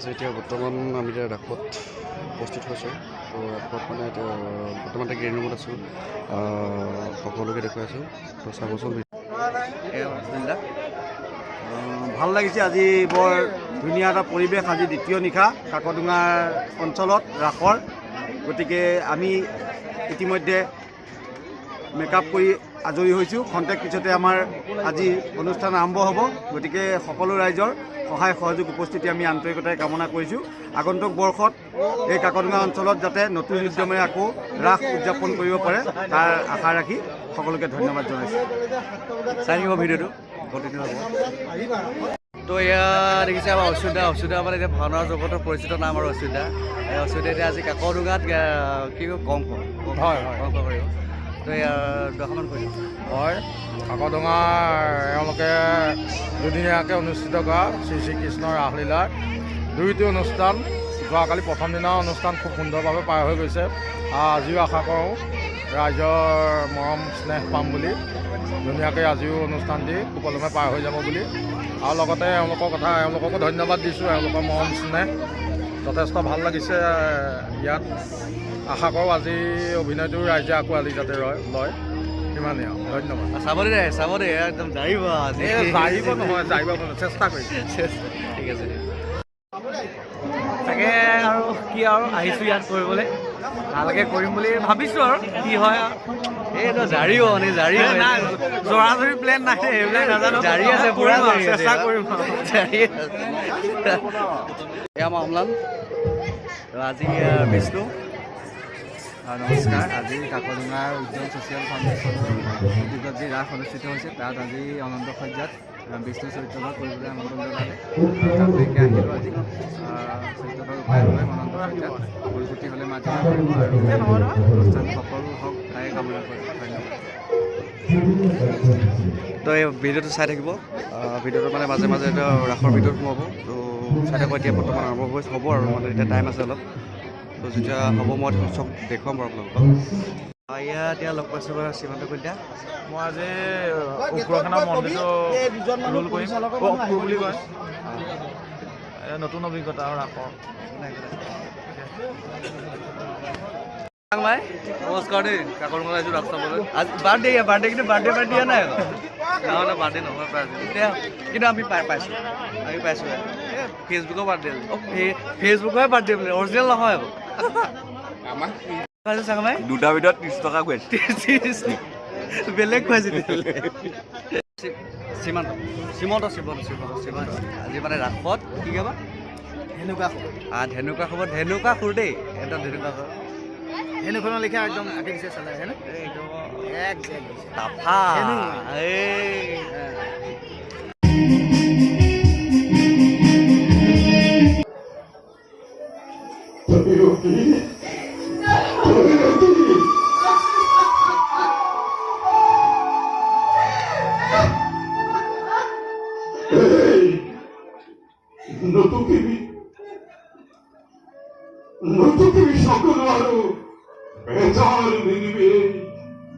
আছে এতিয়া বৰ্তমান আমি এতিয়া ৰাখত উপস্থিত হৈছোঁ তো ৰাখত মানে এতিয়া বৰ্তমান এতিয়া গ্ৰেইন ৰুমত আছোঁ সকলোকে দেখুৱাই আছোঁ তো চাবচোন ভাল লাগিছে আজি বৰ ধুনীয়া এটা পৰিৱেশ আজি দ্বিতীয় নিশা কাকডোঙাৰ অঞ্চলত ৰাসৰ গতিকে আমি ইতিমধ্যে মেকআপ কৰি আজৰি হৈছোঁ খন্তেক পিছতে আমাৰ আজি অনুষ্ঠান আৰম্ভ হ'ব গতিকে সকলো ৰাইজৰ সহায় সহযোগ উপস্থিতি আমি আন্তৰিকতাৰে কামনা কৰিছোঁ আগন্তুক বৰ্ষত এই কাকডোঙা অঞ্চলত যাতে নতুন উদ্যমেৰে আকৌ ৰাস উদযাপন কৰিব পাৰে তাৰ আশা ৰাখি সকলোকে ধন্যবাদ জনাইছোঁ চাই থাকিব ভিডিঅ'টো কণ্টিনিউ হ'ব তো এয়া দেখিছে আমাৰ অচ্যুতা মানে এতিয়া ভাওনাৰ জগতৰ পৰিচিত নাম আৰু অচ্যুতা এতিয়া আজি কাকডোঙাত কি কওঁ হয় কৰিব তো এয়া দশমান কৰিম হয় কাকডোঙাৰ এওঁলোকে দুদিনীয়াকৈ অনুষ্ঠিত কৰা শ্ৰী কৃষ্ণৰ ৰাসলীলাৰ দুয়োটি অনুষ্ঠান যোৱাকালি প্ৰথম দিনাৰ অনুষ্ঠান খুব সুন্দৰভাৱে পাৰ হৈ গৈছে আজিও আশা কৰোঁ ৰাইজৰ মৰম স্নেহ পাম বুলি ধুনীয়াকৈ আজিও অনুষ্ঠানটি সুকলমে পাৰ হৈ যাব বুলি আৰু লগতে এওঁলোককো ধন্যবাদ দিছোঁ এওঁলোকৰ মৰম স্নেহ যথেষ্ট ভাল লাগিছে ইয়াত আশা কৰোঁ আজি অভিনয়টো ৰাইজে আঁকোৱালি যাতে লয় সিমানেই আৰু ধন্যবাদ চাব দে একদম জাৰিব নহয় জাৰিব চেষ্টা কৰিম ঠিক আছে তাকে আৰু কি আৰু আহিছোঁ ইয়াত কৰিবলৈ ভালকৈ কৰিম বুলি ভাবিছোঁ আৰু কি হয় আৰু এইটো জাৰিব জাৰি জৰা প্লেন নাই এইবিলাক নাজানো জাৰি আছে পুৰা চেষ্টা কৰিম এয়া আমাৰ অমলান আজি বিষ্ণু নমস্কাৰ আজি কাকডোঙাৰ উজ্জ্বল ছ'চিয়েল ফাউণ্ডেশ্যনৰ উদ্যোগত যি ৰাস অনুষ্ঠিত হৈছে তাত আজি অনন্ত সজ্জাত বিষ্ণু চৰিত্ৰভাগ কৰিবলৈ আমন্ত্ৰণ জনালে তালৈকে আহিলোঁ আজি চৰিত্ৰভাগ ৰূপায়ণ কৰিম অনন্ত সজ্জাত পৰিপুতি হ'লে মাতি কৰিব আৰু অনুষ্ঠান সফল হওক তাৰে কামনা কৰিম ধন্যবাদ তো এই ভিডিঅ'টো চাই থাকিব ভিডিঅ'টো মানে মাজে মাজে এতিয়া ৰাসৰ ভিডিঅ'ত সোমাব তো চাই থাকিব এতিয়া বৰ্তমান আৰম্ভ হ'ব আৰু মানে এতিয়া টাইম আছে অলপ তো যেতিয়া হ'ব মই চব দেখুৱাম বাৰু আপোনালোকক ইয়াত এতিয়া লগ পাইছোঁ বাৰু সীমান্ত কলিতা মই আজি উগ্ৰসেনা মন্দিৰটো ৰোল কৰিম অসুৰ বুলি কয় নতুন অভিজ্ঞতা আৰু ৰাসৰ নমস্কাৰ দেই কাকডোঙা আহিছোঁ ৰাস চাবলৈ আজি বাৰ্থডে কিন্তু বাৰ্থডে পাৰ্টি দিয়া নাই বাৰ্থডে নহয় এতিয়া কিন্তু আমি পাইছোঁ ফেচবুকৰ বাৰ্থডে ফেচবুকৰে বাৰ্থডে বোলে অৰিজিনেল নহয় আকৌ দুটাৰ ভিতৰত 30 টকা গৈ বেলেগ খুৱাইছে শ্ৰীমন্ত আজি মানে ৰাসত কি গাবা ধেনুকা খবৰ ধেনুকা খুৰ দেই একদম ধেনুকা খবৰ হেনুখনৰ লিখা একদম আঁকি দিছে চালে হয়নে তাফা নতুন সকল আৰু বেজাল নিদিবে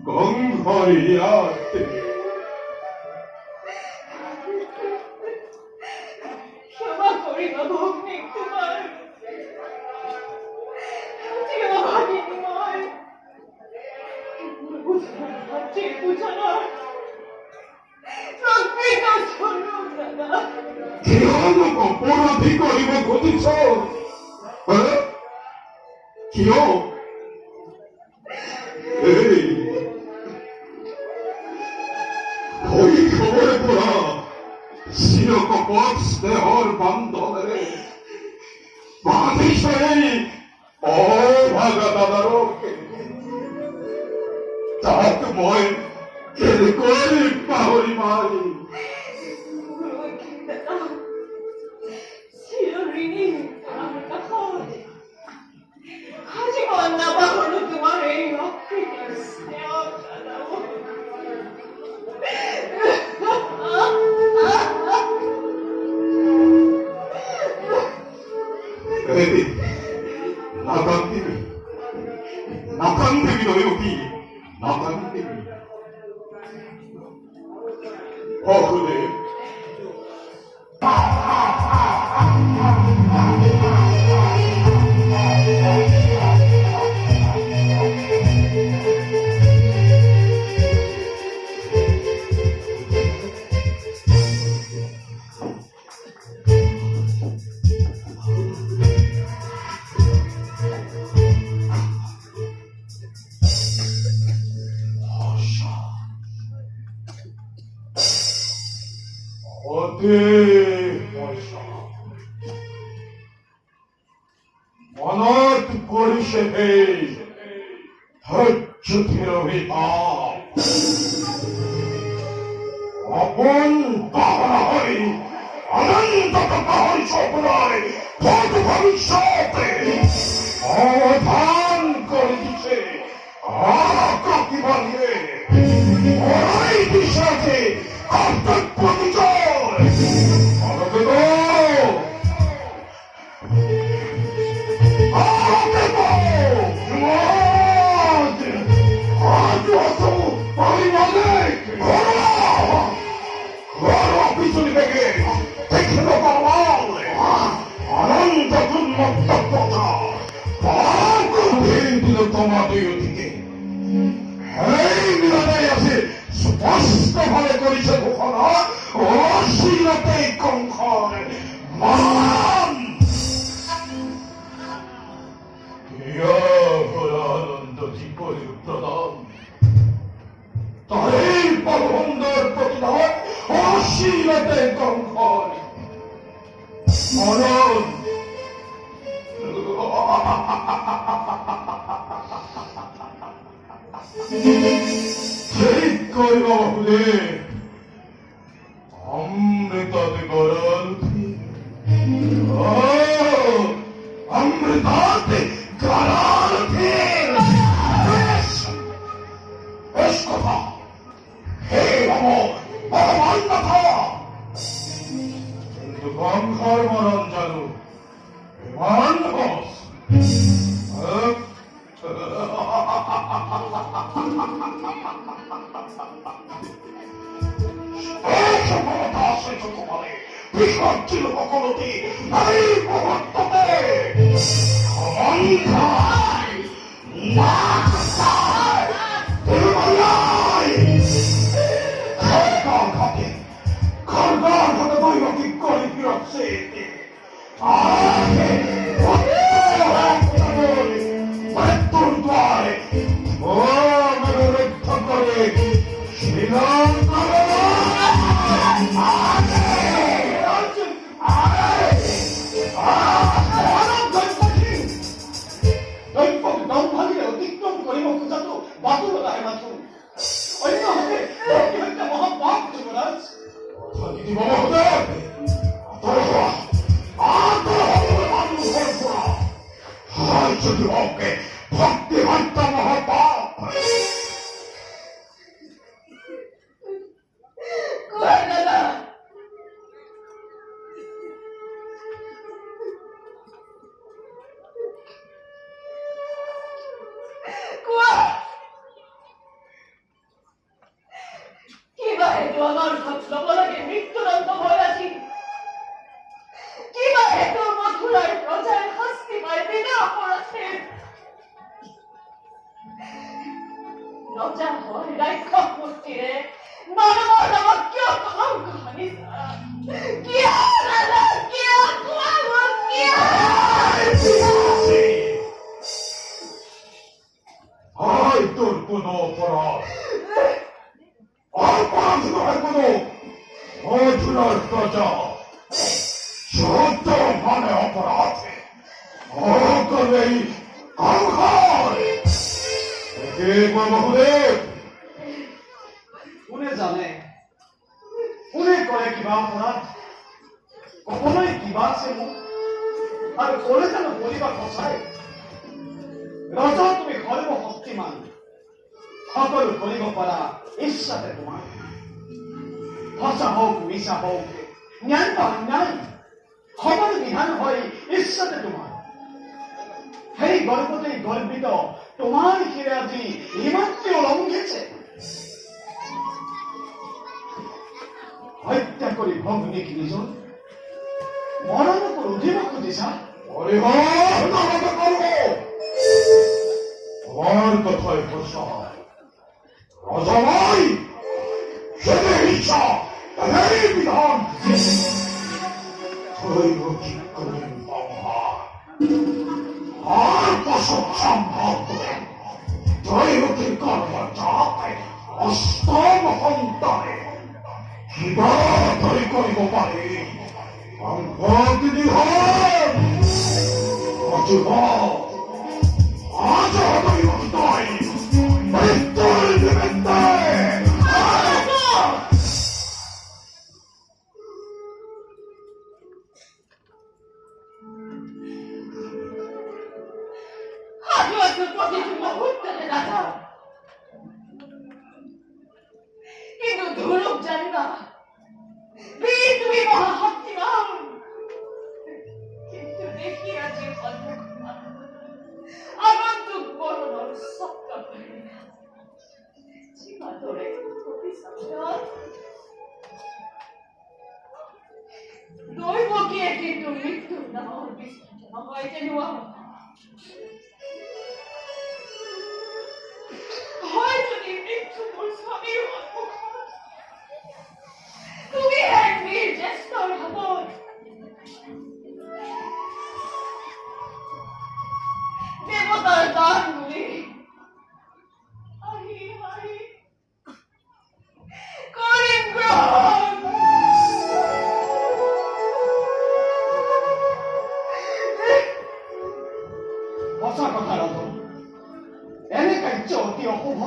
গংঘৰ ইয়াত ক্ষমা কৰিব ভগ্নী তোমাৰ অপৰাধী কৰিব খুজিছ কিয় শৈশৱৰে পৰা চিৰকপট স্নেহৰ বান্ধনেৰে বান্ধিছে অভাগা দাদাৰক তাক মই কেনেকৈ পাহৰি মাৰি নাকান্দিবি নয় কি নাকান্দিবি অহুদেব অতি পয়সা মনত কৰিছে সেই ধৈৰ্য থিৰভিতাপ অপন পাহৰা হৈ অনন্তত পাহৰিছ আপোনাৰ ভূত ভৱিষ্যতে অৱধান কৰি দিছে কিবালিয়ে ওৰাই দিছে যে কৰ্তব্য নিজৰ স্পষ্টভাৱে কৰিছে ঘোষণা অচিৰতে কংসৰ মান আনন্দ জীবন প্রদান তাই সুন্দর প্রতিদান অশীলতে কংসর মরণ ঠিক কৰিব হলে অমৃততে গড়ালুঠি অমৃততে গড়ালুঠি বেশ কথা হে ভগবান কথা কিন্তু কংসর মরণ জানো ইমান সহজ বিসর্জিল সকলতে এই মুহূর্ততে দৈনিক করে ফিরছে মৃত্যুর দ্বারে রুদ্ধ করে শ্রীলঙ্কার অতিক্রম কৰিব খোজাটো বাতুলতাহে মাথো অন্যহাতে হত্যা মহাপাপ যুৱৰাজ যদি ওকে ভক্তি হত্যা মহাপাপ দাদা কিবা হেতু আমার ভদ্রপলাকে মৃত্যুদণ্ড ভয় আছি কিবা হেতু মথুরার প্রজার শাস্তি পায় বিনা অপরাধে রজা হয় রাক্ষস মূর্তিরে মানবর নামক কিয় কলঙ্ক হানিছা কিয় দাদা কিয় কোৱা কিয় হয় তোর কোনো অপরাধ অপরাধ নয় কোনো মথুরার প্রজা শব্দ মানে অপরাধ অকলেই বহুদেব কোনে জানে কোনে কৰে কিবা অপৰাধ কবলৈ কিবা আছে মোক আৰু ক'লে জানো বলিবা সঁচাই ৰজা তুমি সৰ্বশক্তিমান সকলো কৰিব পৰা ইচ্ছাতে তোমাৰ সঁচা হওক মিছা হওক ন্যায় বা অন্যায় সকলো বিধান হয় ইচ্ছাতে তোমাৰ সেই গল্পতেই গর্বিত তোমার শিরে আজি হিমাত্রে লঙ্ঘেছে হত্যা করে ভগ্নিক নিজন মরণ ক্রোধিব খুঁজিছা আমার কথায় ভরসা রজামাই সেবে ইচ্ছা এই বিধান দৈবকিক করেন আর পশু সম্ভব করেন দৈবকির কর্মচাপ অষ্টম সন্তানে কিবা দৈব কৰিব পাৰি সংঘটিত হ'ল অযুৱ আজহাতই অন্তই মৃত্যুৰ নিমিত্তে আজও একটু প্রতিটি মুহূর্তে রাখা কিন্তু ধুরুক জানি না তুমি মহাশক্তিমান কিন্তু দেখি আজ আগন্তুক বরণর সত্য সীমা ধরে দৈবকে কিন্তু মৃত্যু নাম বিসর্জন হয়েছে হয়তো মৃত্যু মোর স্বামীর তুমি এক বীর জ্যেষ্ঠর খবর দেবতার দান গুলি করিম গ্রহণ সঁচা কথা ৰাজন এনে কাৰ্য অতি অশুভ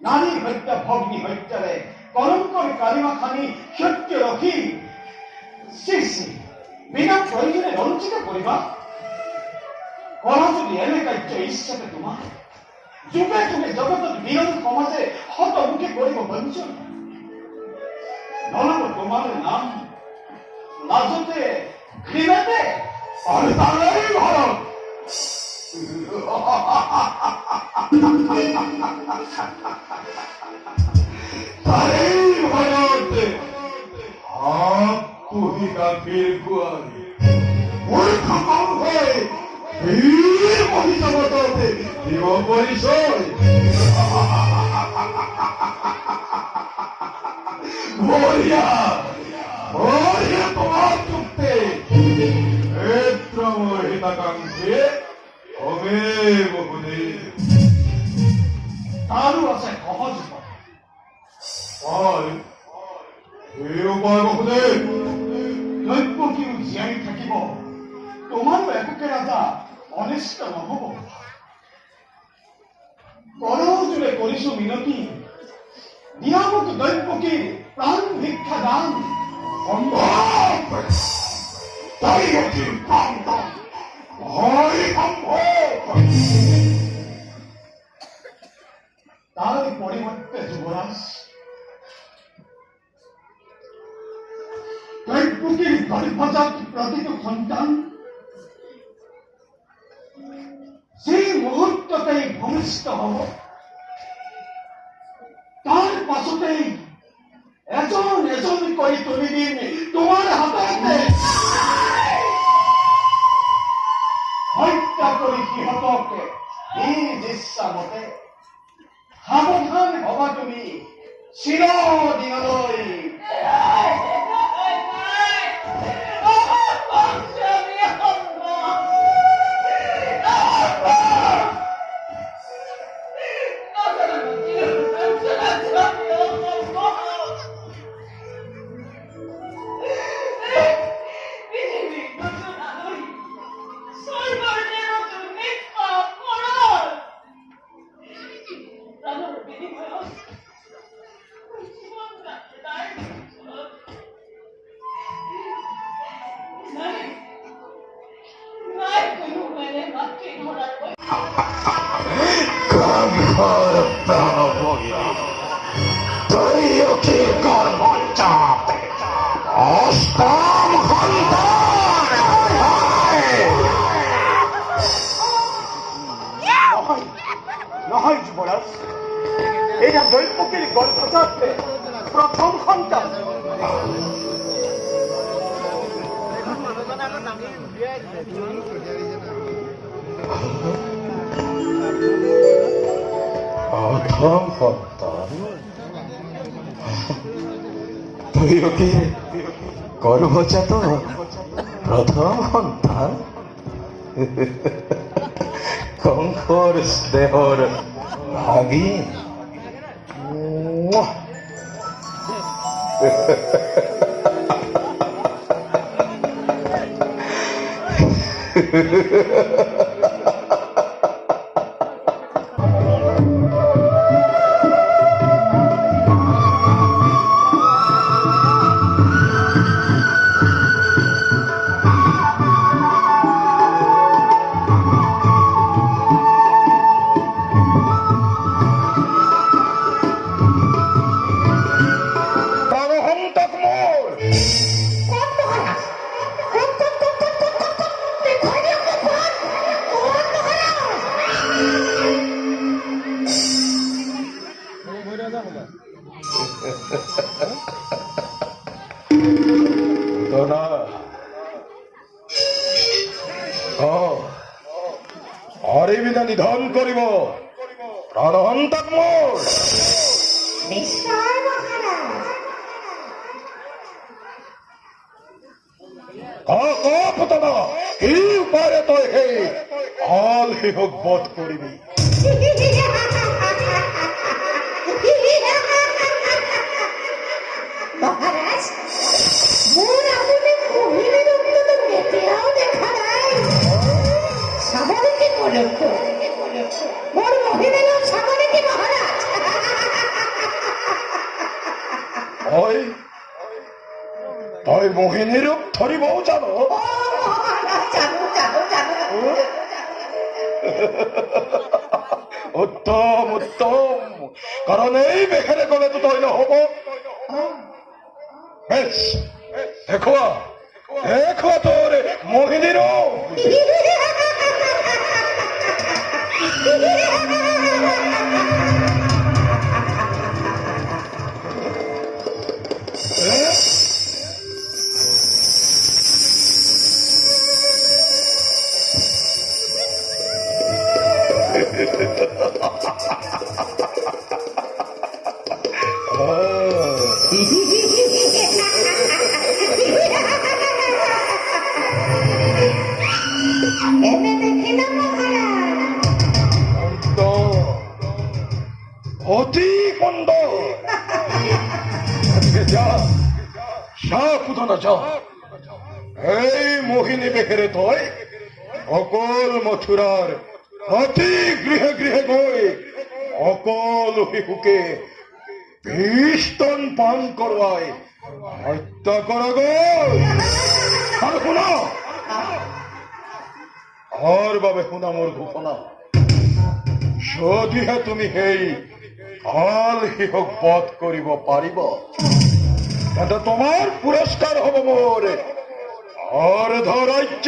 নাৰীৰ হত্যা ভগ্নী হত্যাৰে কলংকৰ কালিমা খানি সত্য ৰখি শ্ৰী বিনা প্ৰয়োজনে ৰঞ্জিত কৰিবা কৰা যদি এনে কাৰ্য ইচ্ছাতে তোমাৰ যুগে যুগে জগতত বিৰোধী সমাজে হতমুখে কৰিব বঞ্চন নলব তোমাৰ নাম লাজতে ঘৃণাতে আৰু তাৰেই ভাৰত তারেই ভারত পুহি গাভীর গুয়ারি মূর্খ কম হয়ে বীর মহিষবততে জীব পরিচয় ভরিয়া ভরিয়া তোমার চুক্তে ক্ষেত্র হিতাকাঙ্ক্ষে অমেব হুদে তারও আছে সহজ হয় এই উপায় হুদে দৈব্য কিনো জীয়াই থাকিব তোমাৰো একোকে ৰাজা অনিষ্ট নহব কৰজোৰে কৰিছো মিনতি দিয়া মোক দৈব্যকী প্ৰাণ ভিক্ষা দান সম্ভৱ দৈব্যকীৰ প্ৰাণ দান হয় সম্ভৱ তাৰ পৰিৱৰ্তে যুৱৰাজ দৈব্যকীৰ গৰ্ভজাত প্ৰতিটো সন্তান যি মুহূৰ্ততেই ভূমিষ্ঠ হব তাৰ পাছতেই এজন এজনকৈ তুলি দিম তোমাৰ হাততে হত্যা কৰি সিহঁতকে নিজ ইচ্ছা মতে সাৱধান হবা তুমি চিৰদিনলৈ নহয় যুৱৰাজ এইটা দৈব্যকীৰ গৰ্ভজাতে প্ৰথম সন্তান প্রথম সন্তান দৈব্যকীর গর্ভজাত প্রথম সন্তান কংসৰ স্নেহৰ ভাগিন প্রাণহন্তক মোর না হরিবিনা নিধন করিব প্রাণহন্তক মোর নিশ্চয় মহারাজ। পুতনা কি উপায়ে তই সেই হল সিহক বধ কৰিবি মহারাজ, মোৰ আপুনি মোহিনী ৰূপটোতো কেতিয়াও দেখা নাই। চাব নেকি মোৰ ৰূপটো? মোৰ মোহিনী ৰূপ চাব নেকি মহাৰাজ? তই তই মোহিনী ৰূপ ধৰিবও জানো অ মহাৰাজ, জানো জানো জানো। উত্তম উত্তম কাৰণ এই বেশেৰে গলেতো তই নহব বেশ দেখুৱা দেখুৱা তোৰ মোহিনী ৰূপ এনে দেখি না মহারাজ। অতি সুন্দৰ যা পুতনা যা এই মোহিনী বেশেৰে তই অকল মথুৰাৰ অতি গৃহে গৃহে গৈ সকলো শিশুকে বিস্তন পান কৰোৱাই হত্যা কৰা গ'ল আৰু শুনা ঘৰ বাবে শুনা মোৰ ঘোষণা যদিহে তুমি সেই ভাল শিশুক বধ কৰিব পাৰিব তেন্তে তোমাৰ পুৰস্কাৰ হ'ব মোৰ অৰ্ধৰাজ্য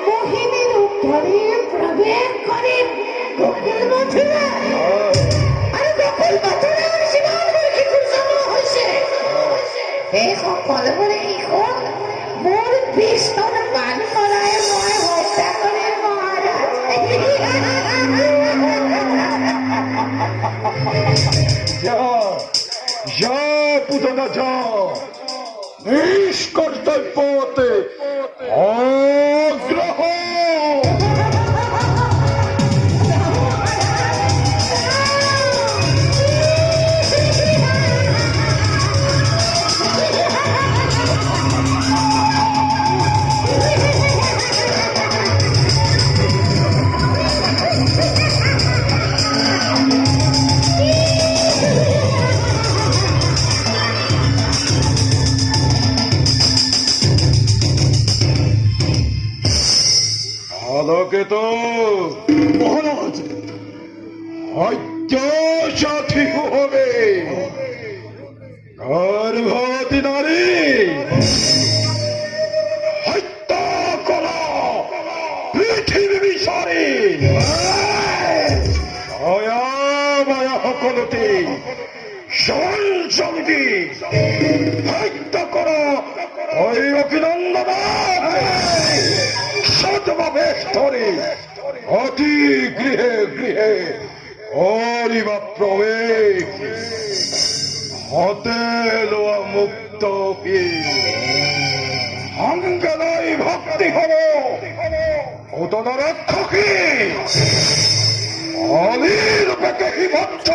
মোহিনী ৰূপ ধৰি প্ৰৱেশ কৰিম গোকুল মথুৰা। আৰু গোকুল মথুৰাৰ যিমানবোৰ শিশুৰ জন্ম হৈছে সেই সকলোবোৰে শিশুক মোৰ বিস্তন পান কৰাই মই হত্যা কৰিম মহাৰাজ। যা পুতনা যা নিষ্কৰ্তব্যতে অগ্ৰহ আলোকিত মহারাজ হত্যা হবে গর্ভবতী নারী হত্যা করা পৃথিবী বিচারে মায়া সকলতে সঞ্চমিতি হত্যা করা ওই অভিনন্দন সতভাবে স্তরে অতি গৃহে গৃহে অরিবা প্রবেশ হতে লোয়া মুক্ত সংজ্ঞালয় ভক্তি হব পুতনৰক্ষসী অলিৰূপে হিমন্ত